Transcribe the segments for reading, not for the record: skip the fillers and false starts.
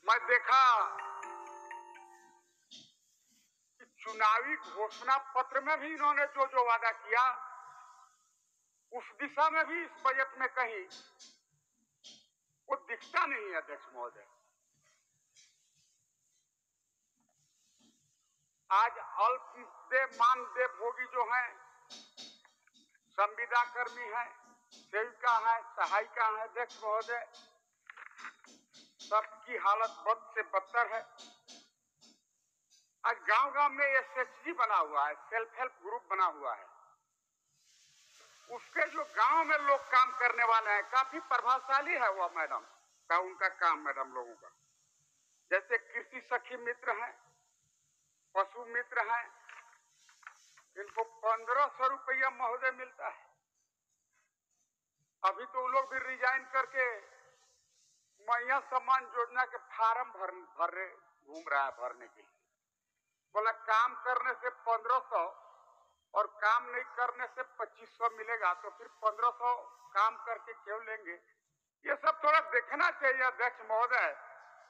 मैं देखा कि चुनावी घोषणा पत्र में भी इन्होंने जो जो वादा किया उस दिशा में भी इस बजट में कहीं वो दिखता नहीं है। अध्यक्ष महोदय, आज अल्पदेय मानदेय भोगी जो हैं, संविदा कर्मी है, सेविका है, सहायिका है, अध्यक्ष महोदय, सबकी हालत बद से बदतर है। आज गांव गांव में एसएचजी बना हुआ है, सेल्फ हेल्प ग्रुप बना हुआ है। उसके जो गांव में लोग काम करने वाले हैं, काफी प्रभावशाली है वो मैडम का, उनका काम मैडम लोगों का। जैसे कृषि सखी मित्र हैं, पशु मित्र हैं, इनको 1500 रुपया महोदय मिलता है। अभी तो वो लोग भी रिजाइन करके मैया सम्मान योजना के फार्म भर घूम रहा है भरने के लिए। बोला काम करने से 1500 और काम नहीं करने से 2500 मिलेगा, तो फिर 1500 काम करके क्यों लेंगे? ये सब थोड़ा देखना चाहिए अध्यक्ष महोदय।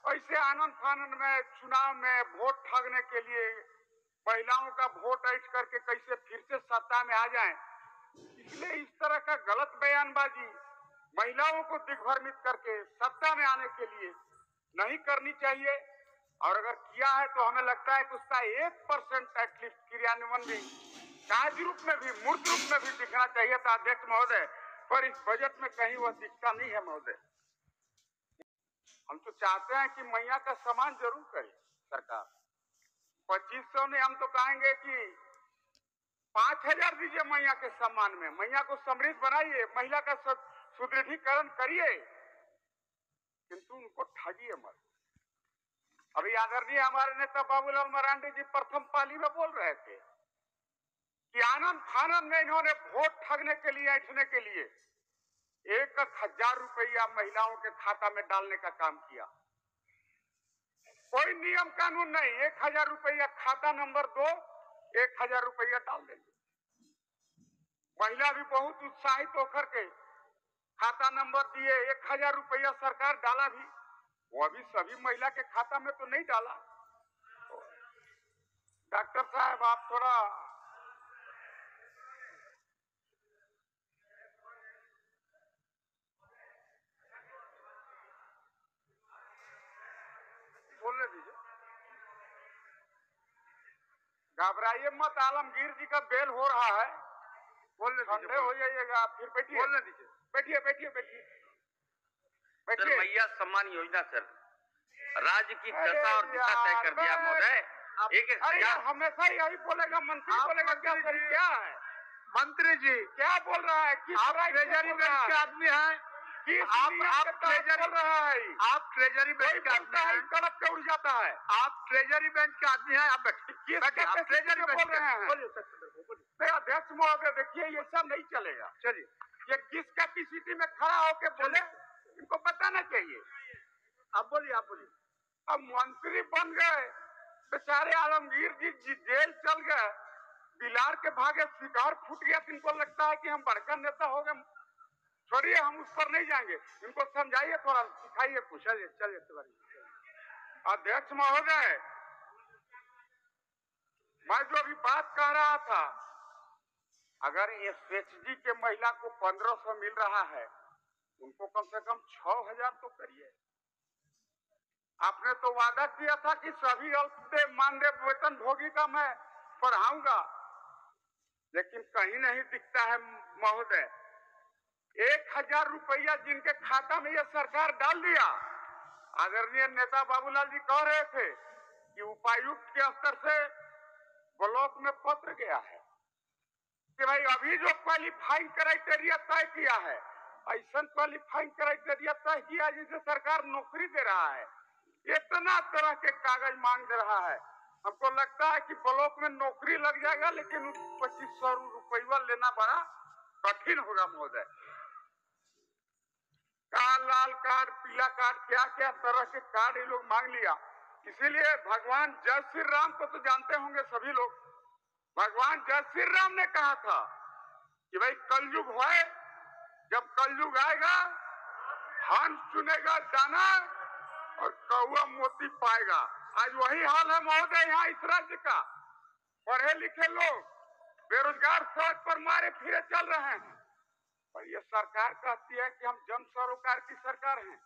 ऐसे आनंद फानंद में चुनाव में वोट ठगने के लिए महिलाओं का वोट ऐंठ करके कैसे फिर से सत्ता में आ जाएं, इसलिए इस तरह का गलत बयानबाजी महिलाओं को दिग्भ्रमित करके सत्ता में आने के लिए नहीं करनी चाहिए। और अगर किया है तो हमें लगता है कि उसका 1% एटलीस्ट क्रियान्वयन भी कार्य रूप में भी मूर्त रूप में भी दिखना चाहिए था अध्यक्ष महोदय, पर इस बजट में कहीं वह दिखता नहीं है महोदय। हम तो चाहते हैं कि मैया का सम्मान जरूर करे सरकार। 2500 ने हम तो कहेंगे कि 5000 दीजिए मैया के सम्मान में, मैया को समृद्ध बनाइए, महिला का सुदृढ़ीकरण करिए, किंतु उनको ठगिए मत। अभी आदरणीय हमारे नेता बाबूलाल मरांडी जी प्रथम पाली में बोल रहे थे कि आनंद फानंद में इन्होंने वोट ठगने के लिए, ऐंठने के लिए 1000 रुपया महिलाओं के खाता में डालने का काम किया। कोई नियम कानून नहीं, 1000 रुपया खाता नंबर 2, 1000 रुपया डाल देंगे। महिला भी बहुत उत्साहित होकर के खाता नंबर दिए, 1000 रुपया सरकार डाला भी, वो अभी सभी महिला के खाता में तो नहीं डाला। डॉक्टर साहब आप थोड़ा बोलने दीजिए, घबराइए मत। आलमगीर जी का बेल हो रहा है, बोलने ठंडे हो जाइएगा, फिर बैठिए, बोलने दीजिए, बैठिए बैठिए बैठिए बैठिए। मैया सम्मान योजना सर राज्य की दशा और दिशा तय कर दिया महोदय। हमेशा यही बोलेगा मंत्री, बोलेगा क्या सर, क्या है मंत्री जी क्या बोल रहा है? आप ट्रेजरी बेंच के आदमी हैं, आप ट्रेजरी बोल रहा है, आप ट्रेजरी बेंच के आदमी हैं, तड़प के उड़ जाता है। आप ट्रेजरी बेंच के आदमी हैं, आप ट्रेजरी बेंच बोल रहे हैं। अध्यक्ष महोदय देखिए, ये सब नहीं चलेगा। चलिए, ये किस कैपेसिटी में खड़ा होके बोले, इनको बताना चाहिए। आप बोलिए, आप बोलिए। अब मंत्री बन गए बेचारे, आलमगीर जी जेल चल गए, बिलार के भागे शिकार फूट गया, तो इनको लगता है कि हम बड़का नेता हो गए। छोड़िए, हम उस पर नहीं जाएंगे, इनको समझाइए, थोड़ा सिखाइए कुछ। चलिए चलिए। अध्यक्ष महोदय, मैं जो भी बात कह रहा था, अगर एसएचजी के महिला को 1500 मिल रहा है, उनको कम से कम 6000 तो करिए। आपने तो वादा किया था कि सभी अल्पदेय मानदेय वेतन भोगी का मैं बढ़ाऊंगा, लेकिन कहीं नहीं दिखता है महोदय। 1000 रुपया जिनके खाता में यह सरकार डाल दिया। आदरणीय नेता बाबूलाल जी कह रहे थे कि उपायुक्त के स्तर से ब्लॉक में पत्र गया है कि भाई अभी जो क्वालिफाइंग क्राइटेरिया तय किया है, ऐसा क्वालिफाइंग क्राइटेरिया तय किया जिसे सरकार नौकरी दे रहा है, इतना तरह के कागज मांग दे रहा है। हमको लगता है कि ब्लॉक में नौकरी लग जाएगा, लेकिन 2500 रुपया लेना बड़ा कठिन होगा महोदय। लाल कार्ड, पीला कार्ड, क्या क्या तरह के कार्ड ये लोग मांग लिया। इसीलिए भगवान जय श्री राम को तो जानते होंगे सभी लोग। भगवान जय श्री राम ने कहा था कि भाई कलयुग है, जब कलयुग आएगा हंस चुनेगा दाना और कौआ मोती पाएगा। आज वही हाल है महोदय यहाँ इस राज्य का। पढ़े लिखे लोग बेरोजगार सड़क पर मारे फिरे चल रहे हैं और ये सरकार कहती है कि हम जन सरोकार की सरकार हैं।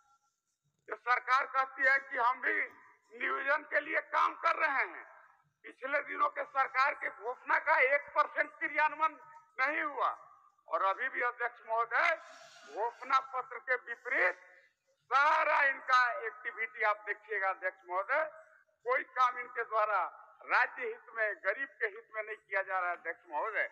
ये सरकार कहती है कि हम भी नियोजन के लिए काम कर रहे हैं। पिछले दिनों के सरकार के घोषणा का 1% क्रियान्वयन नहीं हुआ और अभी भी अध्यक्ष महोदय घोषणा पत्र के विपरीत सारा इनका एक्टिविटी आप देखिएगा अध्यक्ष महोदय। कोई काम इनके द्वारा राज्य हित में गरीब के हित में नहीं किया जा रहा है अध्यक्ष महोदय।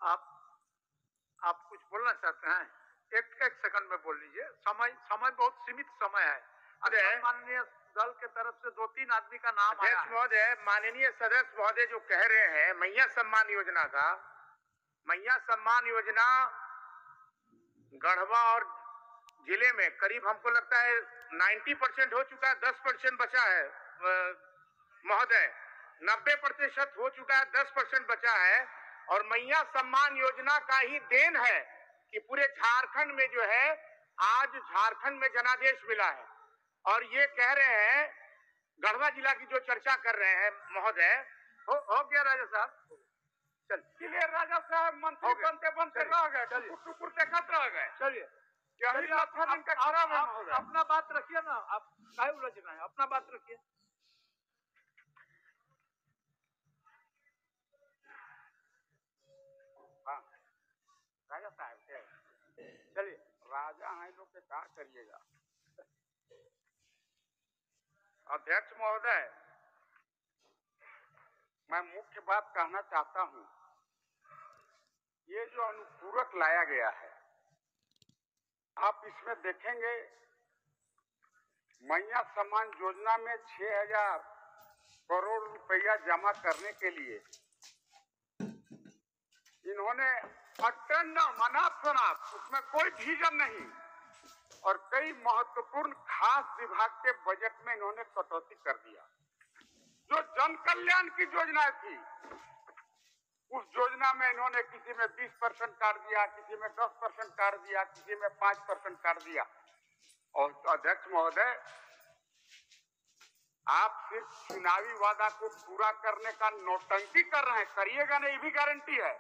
आप कुछ बोलना चाहते हैं? एक सेकंड में बोल लीजिए। समय बहुत सीमित समय है। अरे माननीय दल के तरफ से 2-3 आदमी का नाम आया है। महोदय, माननीय सदस्य महोदय जो कह रहे हैं मैया सम्मान योजना का, मैया सम्मान योजना गढ़वा और जिले में करीब हमको लगता है 90% हो चुका है, 10% बचा है महोदय। 90% हो चुका है, 10% बचा है और मैया सम्मान योजना का ही देन है कि पूरे झारखंड में जो है आज झारखंड में जनादेश मिला है। और ये कह रहे हैं गढ़वा जिला की जो चर्चा कर रहे हैं महोदय, हो गया राजा साहब। चल क्लियर राजा साहब, मंत्री बनते बनते रह गए, टुकुर देखत रह गए। चलिए यही लक्षण इनका खराब है महोदय। अपना बात रखिए ना, आप काहे उलझ रहे हैं? अपना बात रखिए। हाँ राजा साहब चलिए, राजा हैं लोग के क्या करिएगा। अध्यक्ष महोदय, मैं मुख्य बात कहना चाहता हूं, ये जो अनुपूरक लाया गया है आप इसमें देखेंगे मैया सम्मान योजना में 6,000 करोड़ रुपया जमा करने के लिए इन्होंने अनाप उसमें कोई विजन नहीं और कई महत्वपूर्ण खास विभाग के बजट में इन्होंने कटौती कर दिया। जो जन कल्याण की योजना थी उस योजना में इन्होंने किसी में 20% काट दिया, किसी में 10% काट दिया, किसी में 5% काट दिया। और अध्यक्ष महोदय, आप सिर्फ चुनावी वादा को पूरा करने का नौटंकी कर रहे हैं, करिएगा नहीं, ये भी गारंटी है।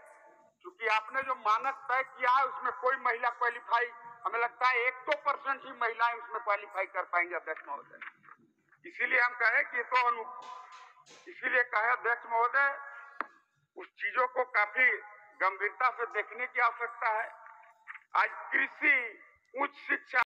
क्योंकि आपने जो मानक तय किया है उसमें कोई महिला क्वालिफाई, हमें लगता है 1-2% ही महिलाएं उसमें क्वालिफाई कर पाएंगे अध्यक्ष महोदय। इसीलिए हम कहे कि इसीलिए कहे अध्यक्ष महोदय, उस चीजों को काफी गंभीरता से देखने की आवश्यकता है। आज कृषि, उच्च शिक्षा